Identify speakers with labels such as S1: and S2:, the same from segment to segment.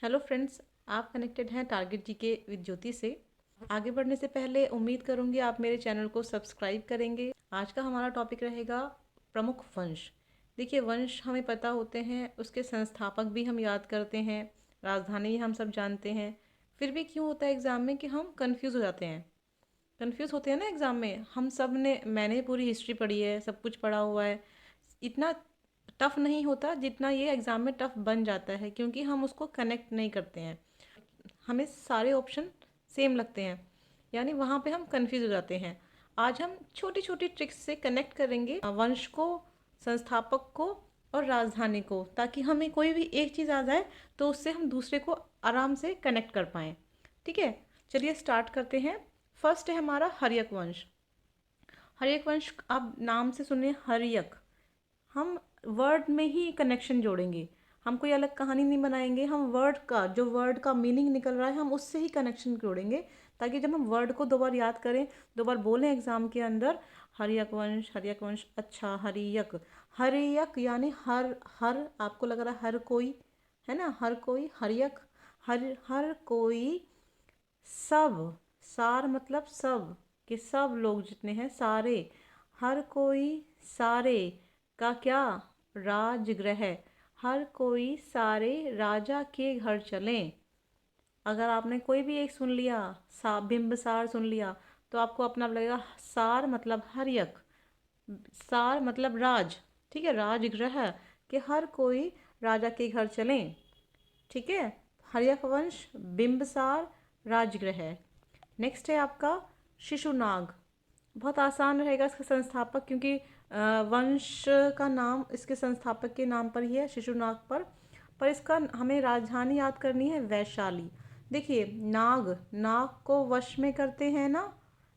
S1: Hello friends, आप connected हैं target जी के विद ज्योति से। आगे बढ़ने से पहले उम्मीद करूंगी आप मेरे चैनल को सब्सक्राइब करेंगे। आज का हमारा टॉपिक रहेगा प्रमुख वंश। देखिए, वंश हमें पता होते हैं, उसके संस्थापक भी हम याद करते हैं, राजधानी हम सब जानते हैं। फिर भी क्यों होता है एग्ज़ाम में कि हम कंफ्यूज हो जाते हैं। कंफ्यूज होते हैं ना एग्ज़ाम में। हम सब ने मैंने पूरी हिस्ट्री पढ़ी है, सब कुछ पढ़ा हुआ है। इतना टफ नहीं होता जितना ये एग्ज़ाम में टफ बन जाता है, क्योंकि हम उसको कनेक्ट नहीं करते हैं। हमें सारे ऑप्शन सेम लगते हैं, यानी वहाँ पे हम कंफ्यूज हो जाते हैं। आज हम छोटी छोटी ट्रिक्स से कनेक्ट करेंगे वंश को, संस्थापक को और राजधानी को, ताकि हमें कोई भी एक चीज़ आ जाए तो उससे हम दूसरे को आराम से कनेक्ट कर पाएँ। ठीक है, चलिए स्टार्ट करते हैं। फर्स्ट है हमारा हर्यक वंश। हर्यक वंश आप नाम से सुनिए, हर्यक। हम वर्ड में ही कनेक्शन जोड़ेंगे, हम कोई अलग कहानी नहीं बनाएंगे। हम वर्ड का जो वर्ड का मीनिंग निकल रहा है हम उससे ही कनेक्शन जोड़ेंगे, ताकि जब हम वर्ड को दो बार याद करें, दो बार बोलें एग्जाम के अंदर, हरियक वंश, हरियक वंश, अच्छा हरियक। हरियक यानी हर हर आपको लग रहा है हर कोई, है ना, हर कोई, हरियक, हर हर कोई, सब, सार मतलब सब, कि सब लोग जितने हैं सारे, हर कोई, सारे का क्या, राजगृह, हर कोई सारे राजा के घर चलें। अगर आपने कोई भी एक सुन लिया, सा बिंबसार सुन लिया, तो आपको अपना लगेगा सार मतलब हर्यक, सार मतलब राज। ठीक है, राजगृह, कि हर कोई राजा के घर चलें। ठीक है, हर्यक वंश, बिंबसार, राजगृह। नेक्स्ट है आपका शिशुनाग। बहुत आसान रहेगा इसका संस्थापक, क्योंकि वंश का नाम इसके संस्थापक के नाम पर ही है, शिशुनाग पर इसका हमें राजधानी याद करनी है, वैशाली। देखिए, नाग, नाग को वश में करते हैं ना,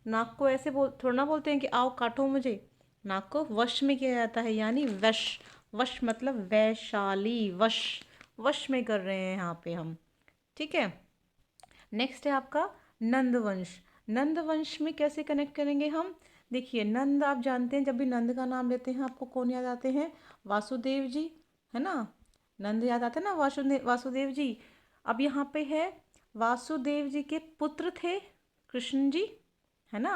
S1: नाग को ऐसे थोड़ा ना बोलते हैं कि आओ काटो मुझे। नाग को वश में किया जाता है, यानी वश। वश मतलब वैशाली, वश, वश में कर रहे हैं यहाँ पे हम। ठीक है, नेक्स्ट है आपका नंदवंश। नंदवंश में कैसे कनेक्ट करेंगे हम? देखिए, नंद आप जानते हैं, जब भी नंद का नाम लेते हैं आपको कौन याद आते हैं? वासुदेव जी, है ना। नंद याद आते हैं ना, वासुदेव जी। अब यहाँ पे है, वासुदेव जी के पुत्र थे कृष्ण जी, है ना।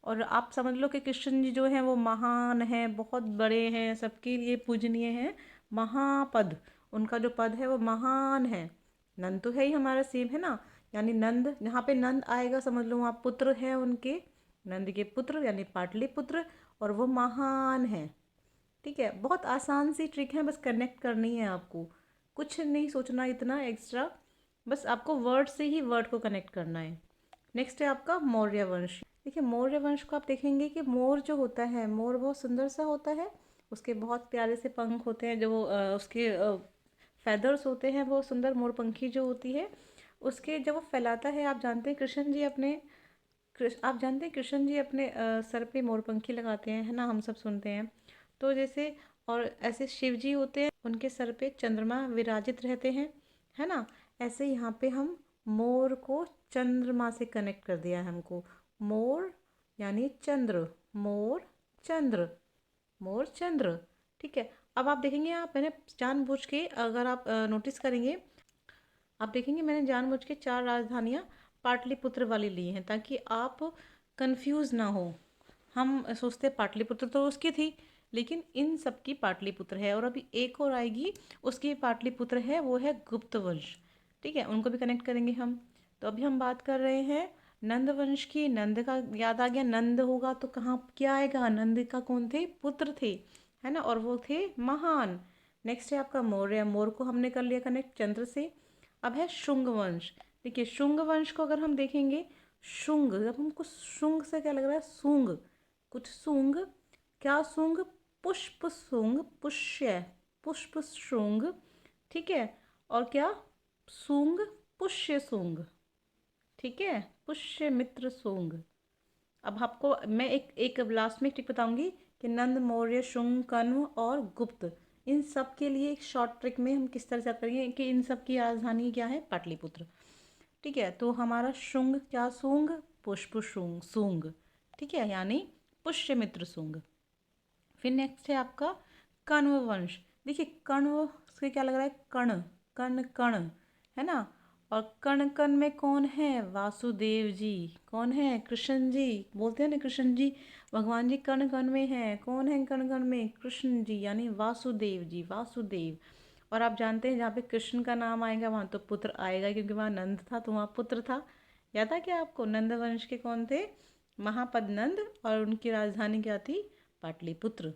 S1: और आप समझ लो कि कृष्ण जी जो हैं वो महान हैं, बहुत बड़े हैं, सबके लिए पूजनीय हैं, महापद, उनका जो पद है वो महान है। नंद तो है ही हमारा सेम, है ना। यानी नंद, जहाँ पे नंद आएगा समझ लो वहाँ पुत्र है उनके, नंद के पुत्र यानी पाटलिपुत्र, और वो महान है। ठीक है, बहुत आसान सी ट्रिक है, बस कनेक्ट करनी है आपको, कुछ नहीं सोचना इतना एक्स्ट्रा, बस आपको वर्ड से ही वर्ड को कनेक्ट करना है। नेक्स्ट है आपका मौर्य वंश। देखिए, मौर्य वंश को आप देखेंगे कि मोर जो होता है, मोर बहुत सुंदर सा होता है, उसके बहुत प्यारे से पंख होते हैं, जो उसके फेदर्स होते हैं, वो सुंदर मोरपंखी जो होती है, उसके जब वो फैलाता है, आप जानते हैं कृष्ण जी अपने, आप जानते हैं कृष्ण जी अपने सर पे मोरपंखी लगाते हैं, है ना, हम सब सुनते हैं। तो जैसे, और ऐसे शिव जी होते हैं, उनके सर पे चंद्रमा विराजित रहते हैं, है ना। ऐसे यहाँ पे हम मोर को चंद्रमा से कनेक्ट कर दिया है हमको। मोर यानी चंद्र, मोर, चंद्र, मोर, चंद्र। ठीक है, अब आप देखेंगे, आप मैंने जानबूझ के, अगर आप नोटिस करेंगे, आप देखेंगे मैंने जानबूझ के चार राजधानियाँ पाटलिपुत्र वाली ली हैं, ताकि आप कंफ्यूज ना हो। हम सोचते पाटलिपुत्र तो उसकी थी, लेकिन इन सब की पाटलिपुत्र है, और अभी एक और आएगी, उसकी पाटलिपुत्र है, वो है गुप्त वंश। ठीक है, उनको भी कनेक्ट करेंगे हम। तो अभी हम बात कर रहे हैं नंद वंश की। नंद का याद आ गया, नंद होगा तो कहाँ क्या आएगा? नंद का कौन थे? पुत्र थे, है ना, और वो थे महान। नेक्स्ट है आपका मौर्य। मोर को हमने कर लिया कनेक्ट चंद्र से। अब है शुंग वंश। देखिए, शुंग वंश को अगर हम देखेंगे, शुंग, जब हमको शुंग से क्या लग रहा है? सूंग, कुछ सूंग, क्या सूंग? पुष्प सूंग, पुष्य, पुष्प शुंग। ठीक है, और क्या? सूंग, पुष्य सूंग। ठीक है, पुष्य मित्र सूंग। अब आपको मैं एक एक लास्ट में एक ट्रिक बताऊंगी कि नंद, मौर्य, शुंग, कण्व और गुप्त, इन सब के लिए एक शॉर्ट ट्रिक में हम किस तरह से करेंगे कि इन सब की राजधानी क्या है? पाटलिपुत्र। ठीक है, तो हमारा शुंग क्या सूंग? पुष्प शुंग सूंग। ठीक है, यानी पुष्यमित्र सूंग। फिर नेक्स्ट है आपका कण्व वंश। देखिए, कण्व से क्या लग रहा है? कण, कण, कण, है ना। और कण कण में कौन है? वासुदेव जी। कौन है? कृष्ण जी। बोलते हैं ना कृष्ण जी, भगवान जी कण कण में है। कौन है कण कण में? कृष्ण जी, यानी वासुदेव जी, वासुदेव। और आप जानते हैं जहाँ पे कृष्ण का नाम आएगा वहाँ तो पुत्र आएगा, क्योंकि वहाँ नंद था तो वहाँ पुत्र था। याद था क्या आपको? नंद वंश के कौन थे? महापद नंद, और उनकी राजधानी क्या थी? पाटलिपुत्र।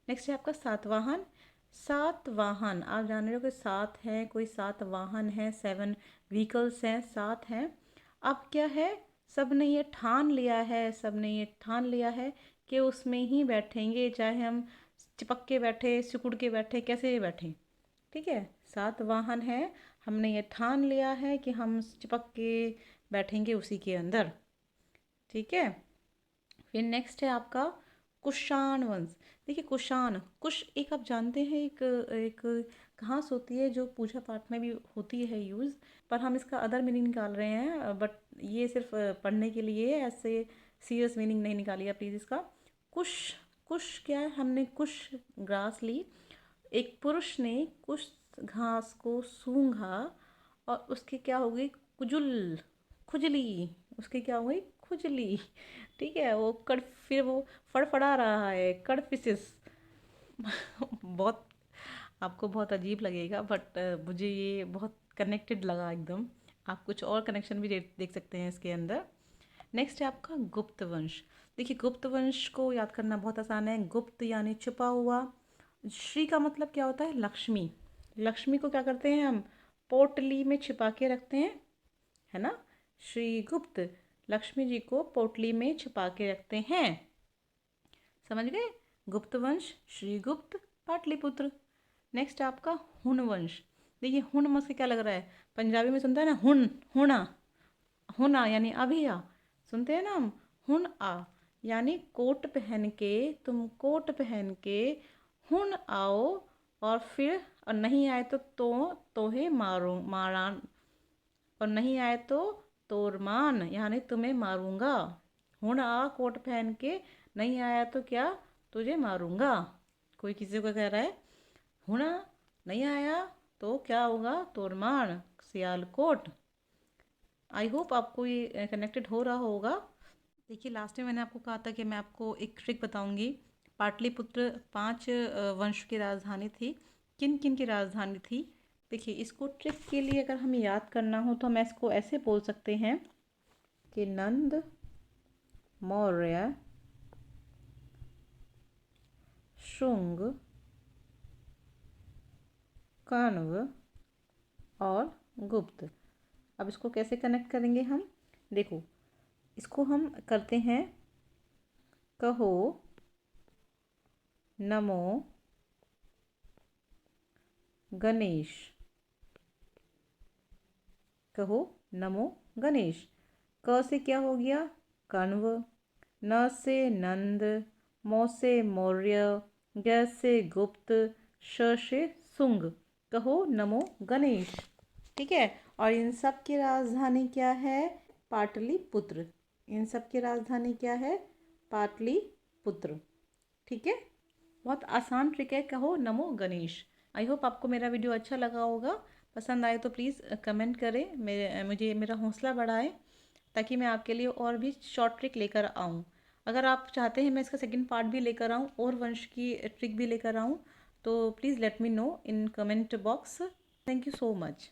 S1: नेक्स्ट है आपका सातवाहन। सातवाहन, आप जान रहे हो कि सात है, कोई सात वाहन है, 7 व्हीकल्स हैं, सात हैं। अब क्या है, सब ने ये ठान लिया है, सब ने ये ठान लिया है कि उसमें ही बैठेंगे, चाहे हम चिपक के बैठे, सिकुड़ के बैठे, कैसे भी बैठे। ठीक है, सात वाहन है, हमने ये ठान लिया है कि हम चिपक के बैठेंगे उसी के अंदर। ठीक है, फिर नेक्स्ट है आपका कुषाण वंश। देखिए कुषाण, कुश एक आप जानते हैं एक एक घास होती है जो पूजा पाठ में भी होती है यूज़, पर हम इसका अदर मीनिंग निकाल रहे हैं, बट ये सिर्फ पढ़ने के लिए, ऐसे सीरियस मीनिंग नहीं निकालिएगा प्लीज़ इसका। कुश, कुश क्या है? हमने कुश ग्रास ली, एक पुरुष ने कुश घास को सूंघा और उसकी क्या हो गई? कुजुल, खुजली, उसकी क्या हो गई? खुजली। ठीक है, वो कड़, फिर वो फड़फड़ा रहा है, कड़फिसिस। बहुत, आपको बहुत अजीब लगेगा, बट मुझे ये बहुत कनेक्टेड लगा एकदम। आप कुछ और कनेक्शन भी देख सकते हैं इसके अंदर। नेक्स्ट है आपका गुप्त वंश। देखिए गुप्त वंश को याद करना बहुत आसान है। गुप्त यानी छुपा हुआ। श्री का मतलब क्या होता है? लक्ष्मी। लक्ष्मी को क्या करते हैं हम? पोटली में छिपा के रखते हैं, है ना। श्री गुप्त, लक्ष्मी जी को पोटली में छुपा के रखते हैं। समझ गए? गुप्त वंश, श्रीगुप्त, पाटलिपुत्र। नेक्स्ट आपका हुन वंश। देखिए हुन में से क्या लग रहा है? पंजाबी में सुनता है ना हुन, हुना, हुना यानी अभी आ। सुनते हैं ना हम, हुन आ, यानी कोट पहन के, तुम कोट पहन के हुन आओ, और फिर और नहीं आए तो तोहे मारो, मारान, और नहीं आए तो तोरमान, यानी तुम्हें मारूंगा। हुन आ कोट पहन के, नहीं आया तो क्या? तुझे मारूंगा। कोई किसी को कह रहा है हुना, नहीं आया तो क्या होगा? तोरमान, सियालकोट। आई होप आपको ये कनेक्टेड हो रहा होगा। देखिए लास्ट में मैंने आपको कहा था कि मैं आपको एक ट्रिक बताऊंगी। पाटलिपुत्र 5 वंश की राजधानी थी। किन किन की राजधानी थी? देखिए इसको ट्रिक के लिए अगर हमें याद करना हो तो हम इसको ऐसे बोल सकते हैं कि नंद, मौर्य, शुंग, कण्व और गुप्त। अब इसको कैसे कनेक्ट करेंगे हम? देखो इसको हम करते हैं, कहो नमो गणेश। कहो नमो गणेश। क से क्या हो गया? कण्व, न से नंद, मौ से मौर्य, ग से गुप्त, श से शुंग। कहो नमो गणेश। ठीक है, और इन सब की राजधानी क्या है? पाटलिपुत्र। इन सब की राजधानी क्या है? पाटलिपुत्र। ठीक है, बहुत आसान ट्रिक है, कहो नमो गणेश। आई होप आपको मेरा वीडियो अच्छा लगा होगा। पसंद आए तो प्लीज़ कमेंट करें, मुझे मेरा हौसला बढ़ाएं, ताकि मैं आपके लिए और भी शॉर्ट ट्रिक लेकर आऊँ। अगर आप चाहते हैं मैं इसका सेकंड पार्ट भी लेकर आऊँ और वंश की ट्रिक भी लेकर आऊँ, तो please let me know in comment box. Thank you so much.